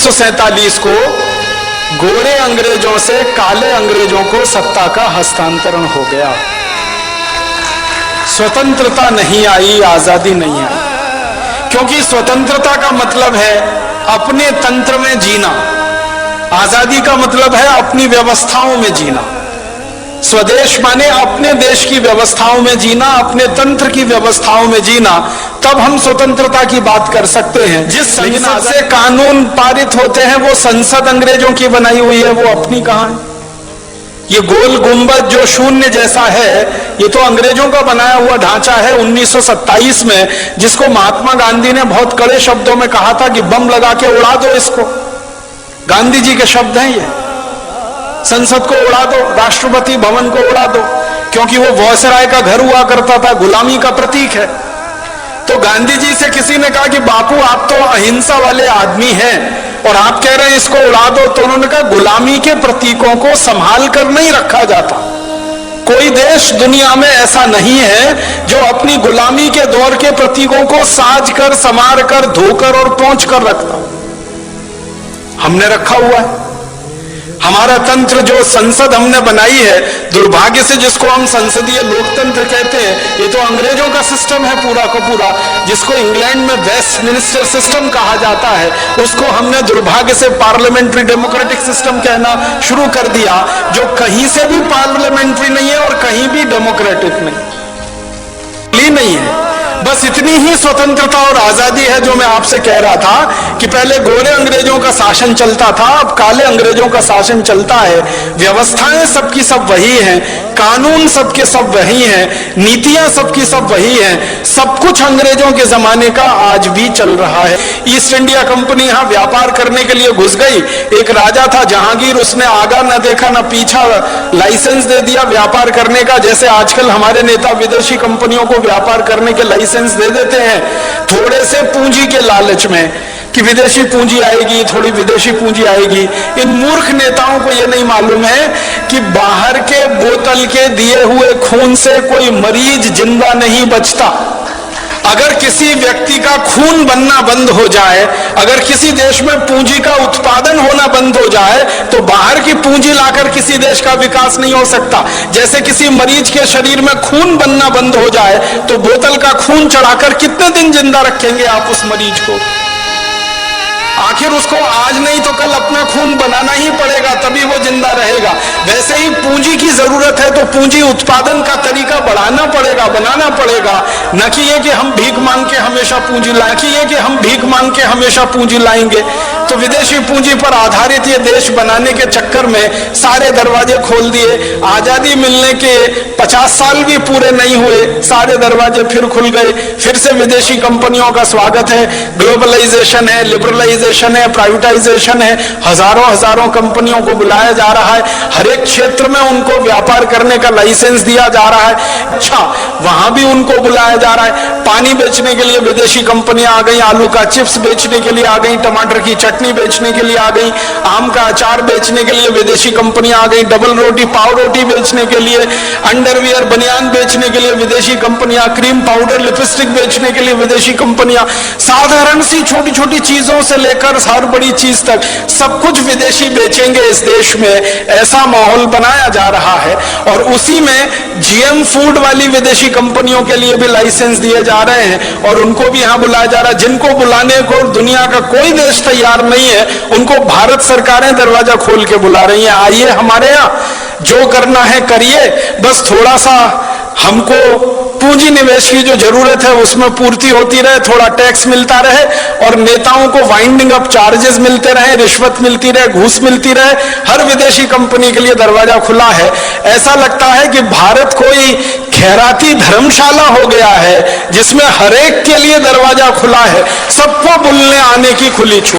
1947 को गोरे अंग्रेजों से काले अंग्रेजों को सत्ता का हस्तांतरण हो गया। स्वतंत्रता नहीं आई, आजादी नहीं आई, क्योंकि स्वतंत्रता का मतलब है अपने तंत्र में जीना, आजादी का मतलब है अपनी व्यवस्थाओं में जीना। स्वदेश माने अपने देश की व्यवस्थाओं में जीना, अपने तंत्र की व्यवस्थाओं में जीना, तब हम स्वतंत्रता की बात कर सकते हैं। जिस संसद से कानून पारित होते हैं वो संसद अंग्रेजों की बनाई हुई है, वो अपनी कहां है? ये गोल गुंबद जो शून्य जैसा है, ये तो अंग्रेजों का बनाया हुआ ढांचा है 1927 में, जिसको महात्मा गांधी ने बहुत कड़े शब्दों में कहा था कि बम लगा के उड़ा दो इसको। गांधी जी के शब्द हैं ये। संसद को उड़ा दो, राष्ट्रपति भवन को उड़ा दो, क्योंकि वो वॉयसराय का घर हुआ करता था, गुलामी का प्रतीक है। तो गांधी जी से किसी ने कहा कि बापू आप तो अहिंसा वाले आदमी हैं और आप कह रहे हैं इसको उड़ा दो, तो उन्होंने कहा गुलामी के प्रतीकों को संभाल कर नहीं रखा जाता। कोई देश दुनिया में ऐसा नहीं है जो अपनी गुलामी के दौर के प्रतीकों को साज कर, संवार कर, धोकर और पोंछ कर रखता। हमने रखा हुआ है। हमारा तंत्र जो संसद हमने बनाई है, दुर्भाग्य से जिसको हम संसदीय लोकतंत्र कहते हैं, ये तो अंग्रेजों का सिस्टम है पूरा का पूरा, जिसको इंग्लैंड में वेस्टमिनिस्टर सिस्टम कहा जाता है, उसको हमने दुर्भाग्य से पार्लियामेंट्री डेमोक्रेटिक सिस्टम कहना शुरू कर दिया, जो कहीं से भी पार्लियामेंट्री नहीं है और कहीं भी डेमोक्रेटिक नहीं है। बस इतनी ही स्वतंत्रता और आजादी है जो मैं आपसे कह रहा था कि पहले गोरे अंग्रेजों का शासन चलता था, अब काले अंग्रेजों का शासन चलता है। व्यवस्थाएं सबकी सब वही हैं, कानून सबके सब वही हैं, नीतियां सबकी सब वही हैं, सब कुछ अंग्रेजों के जमाने का आज भी चल रहा है। ईस्ट इंडिया कंपनी यहां व्यापार करने के लिए घुस गई। एक राजा था जहांगीर, उसने आगा न देखा न पीछा, लाइसेंस दे दिया व्यापार करने का। जैसे आजकल हमारे नेता विदेशी कंपनियों को व्यापार करने के लाइसेंस दे देते हैं, थोड़े से पूंजी के लालच में कि विदेशी पूंजी आएगी, थोड़ी विदेशी पूंजी आएगी। इन मूर्ख नेताओं को यह नहीं मालूम है कि बाहर के बोतल के दिए हुए खून से कोई मरीज जिंदा नहीं बचता। अगर किसी व्यक्ति का खून बनना बंद हो जाए, अगर किसी देश में पूंजी का उत्पादन होना बंद हो जाए, तो बाहर की पूंजी लाकर किसी देश का विकास नहीं हो सकता। जैसे किसी मरीज के शरीर में खून बनना बंद हो जाए, तो बोतल का खून चढ़ाकर कितने दिन जिंदा रखेंगे आप उस मरीज को? आखिर उसको आज नहीं तो कल अपना खून बनाना ही पड़ेगा, तभी वो जिंदा रहेगा। वैसे ही पूंजी की जरूरत है तो पूंजी उत्पादन का तरीका बढ़ाना पड़ेगा, बनाना पड़ेगा। न कि ये कि हम भीख मांग के हमेशा पूंजी लाएं, कि ये कि हम भीख मांग के हमेशा पूंजी लाएंगे। तो विदेशी पूंजी पर आधारित ये देश बनाने के चक्कर में सारे दरवाजे खोल दिए। आजादी मिलने के 50 साल भी पूरे नहीं हुए, सारे दरवाजे फिर खुल गए। फिर से विदेशी कंपनियों का स्वागत है। ग्लोबलाइजेशन है, लिबरलाइजेशन है, प्राइवेटाइजेशन है, हजारों हजारों कंपनियों को बुलाया जा रहा है। हर एक क्षेत्र में उनको व्यापार करने का लाइसेंस दिया जा रहा है। अच्छा, वहां भी उनको बुलाया जा रहा है। पानी बेचने के लिए विदेशी कंपनियां आ गई, आलू का चिप्स बेचने के लिए आ गई, टमाटर की चटनी बेचने के लिए आ गई, आम का अचार बेचने के लिए विदेशी कंपनियां आ गई, डबल रोटी पाव रोटी बेचने के लिए, अंडरवियर बनियान बेचने के लिए विदेशी कंपनियां, क्रीम पाउडर लिपस्टिक बेचने के लिए विदेशी कंपनियां। साधारण सी छोटी छोटी चीजों से लेकर हर बड़ी चीज तक सब कुछ विदेशी बेचेंगे इस देश में, ऐसा माहौल बनाया जा रहा है। और उसी में जीएम फूड वाली विदेशी कंपनियों के लिए भी लाइसेंस दिए जा रहे हैं और उनको भी यहां बुलाया जा रहा है। जिनको बुलाने को दुनिया का कोई देश तैयार नहीं है, उनको भारत सरकारें दरवाजा खोल के बुला रही हैं। आइए हमारे यहां, जो करना है करिए, बस थोड़ा सा हमको पूंजी निवेश की जो जरूरत है उसमें पूर्ति होती रहे, थोड़ा टैक्स मिलता रहे और नेताओं को वाइंडिंग अप चार्जेस मिलते रहे, रिश्वत मिलती रहे, घूस मिलती रहे। हर विदेशी कंपनी के लिए दरवाजा खुला है। ऐसा लगता है कि भारत कोई खैराती धर्मशाला हो गया है जिसमें हर एक के लिए दरवाजा खुला है, सबको बुलने आने की खुली छूट।